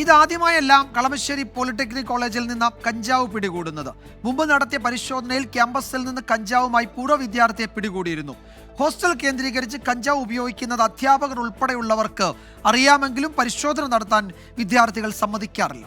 ഇതാദ്യമായെല്ലാം Kalamassery polytechnic കോളേജിൽ നിന്ന് കഞ്ചാവ് പിടികൂടുന്നത്. മുമ്പ് നടത്തിയ പരിശോധനയിൽ ക്യാമ്പസിൽ നിന്ന് കഞ്ചാവുമായി പൂർവ്വ വിദ്യാർത്ഥിയെ പിടികൂടിയിരുന്നു. ഹോസ്റ്റൽ കേന്ദ്രീകരിച്ച് കഞ്ചാവ് ഉപയോഗിക്കുന്നത് അധ്യാപകർ ഉൾപ്പെടെയുള്ളവർക്ക് അറിയാമെങ്കിലും പരിശോധന നടത്താൻ വിദ്യാർത്ഥികൾ സമ്മതിക്കാറില്ല.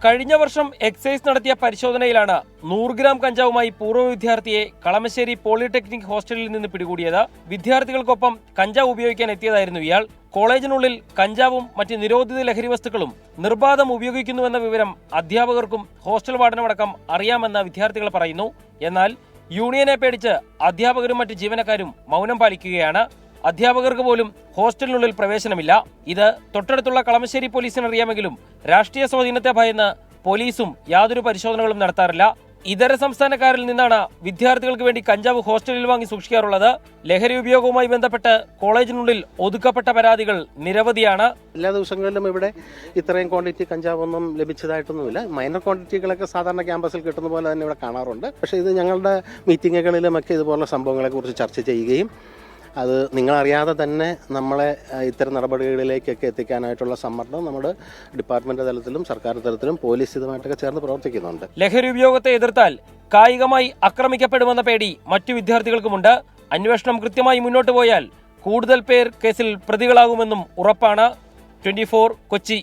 കഴിഞ്ഞ വർഷം എക്സൈസ് നടത്തിയ പരിശോധനയിലാണ് 100 ഗ്രാം കഞ്ചാവുമായി പൂർവ്വ വിദ്യാർത്ഥിയെ കളമശ്ശേരി പോളിടെക്നിക് ഹോസ്റ്റലിൽ നിന്ന് പിടികൂടിയത്. വിദ്യാർത്ഥികൾക്കൊപ്പം കഞ്ചാവ് ഉപയോഗിക്കാൻ എത്തിയതായിരുന്നു ഇയാൾ. കോളേജിനുള്ളിൽ കഞ്ചാവും മറ്റ് നിരോധിത ലഹരി വസ്തുക്കളും നിർബാധം ഉപയോഗിക്കുന്നുവെന്ന വിവരം അധ്യാപകർക്കും ഹോസ്റ്റൽ വാർഡനുമടക്കം അറിയാമെന്ന് വിദ്യാർത്ഥികൾ പറയുന്നു. എന്നാൽ യൂണിയനെ പേടിച്ച് അധ്യാപകരും മറ്റ് ജീവനക്കാരും മൗനം പാലിക്കുകയാണ്. അധ്യാപകർക്ക് പോലും ഹോസ്റ്റലിനുള്ളിൽ പ്രവേശനമില്ല. ഇത് തൊട്ടടുത്തുള്ള കളമശ്ശേരി പോലീസിന് അറിയാമെങ്കിലും രാഷ്ട്രീയ സ്വാധീനത്തെ ഭയന്ന് പോലീസും യാതൊരു പരിശോധനകളും നടത്താറില്ല. ഇതര സംസ്ഥാനക്കാരിൽ നിന്നാണ് വിദ്യാർത്ഥികൾക്ക് വേണ്ടി കഞ്ചാവ് ഹോസ്റ്റലിൽ വാങ്ങി സൂക്ഷിക്കാറുള്ളത്. ലഹരി ഉപയോഗവുമായി ബന്ധപ്പെട്ട് കോളേജിനുള്ളിൽ ഒതുക്കപ്പെട്ട പരാതികൾ നിരവധിയാണ്. എല്ലാ ദിവസങ്ങളിലും ഇവിടെ ഇത്രയും ക്വാണ്ടിറ്റി കഞ്ചാവൊന്നും ലഭിച്ചതായിട്ടൊന്നുമില്ല. മൈനർ ക്വാണ്ടിറ്റികളൊക്കെ സാധാരണ ക്യാമ്പസിൽ കിട്ടുന്ന പോലെ തന്നെ ഇവിടെ കാണാറുണ്ട്. പക്ഷേ ഇത് ഞങ്ങളുടെ മീറ്റിങ്ങുകളിലുമൊക്കെ ഇതുപോലുള്ള സംഭവങ്ങളെക്കുറിച്ച് ചർച്ച ചെയ്യുകയും അത് നിങ്ങളറിയാതെ തന്നെ നമ്മളെ ഇത്തരം നടപടികളിലേക്കൊക്കെ എത്തിക്കാനായിട്ടുള്ള സമ്മർദ്ദം നമ്മുടെ ഡിപ്പാർട്ട്മെന്റ് തലത്തിലും സർക്കാർ തലത്തിലും പോലീസ് ഇതുമായിട്ടൊക്കെ ചേർന്ന് പ്രവർത്തിക്കുന്നുണ്ട്. ലഹരി ഉപയോഗത്തെ എതിർത്താൽ കായികമായി ആക്രമിക്കപ്പെടുമെന്ന പേടി മറ്റു വിദ്യാർത്ഥികൾക്കുമുണ്ട്. അന്വേഷണം കൃത്യമായി മുന്നോട്ട് പോയാൽ കൂടുതൽ പേർ കേസിൽ പ്രതികളാകുമെന്നും ഉറപ്പാണ്. 24 കൊച്ചി.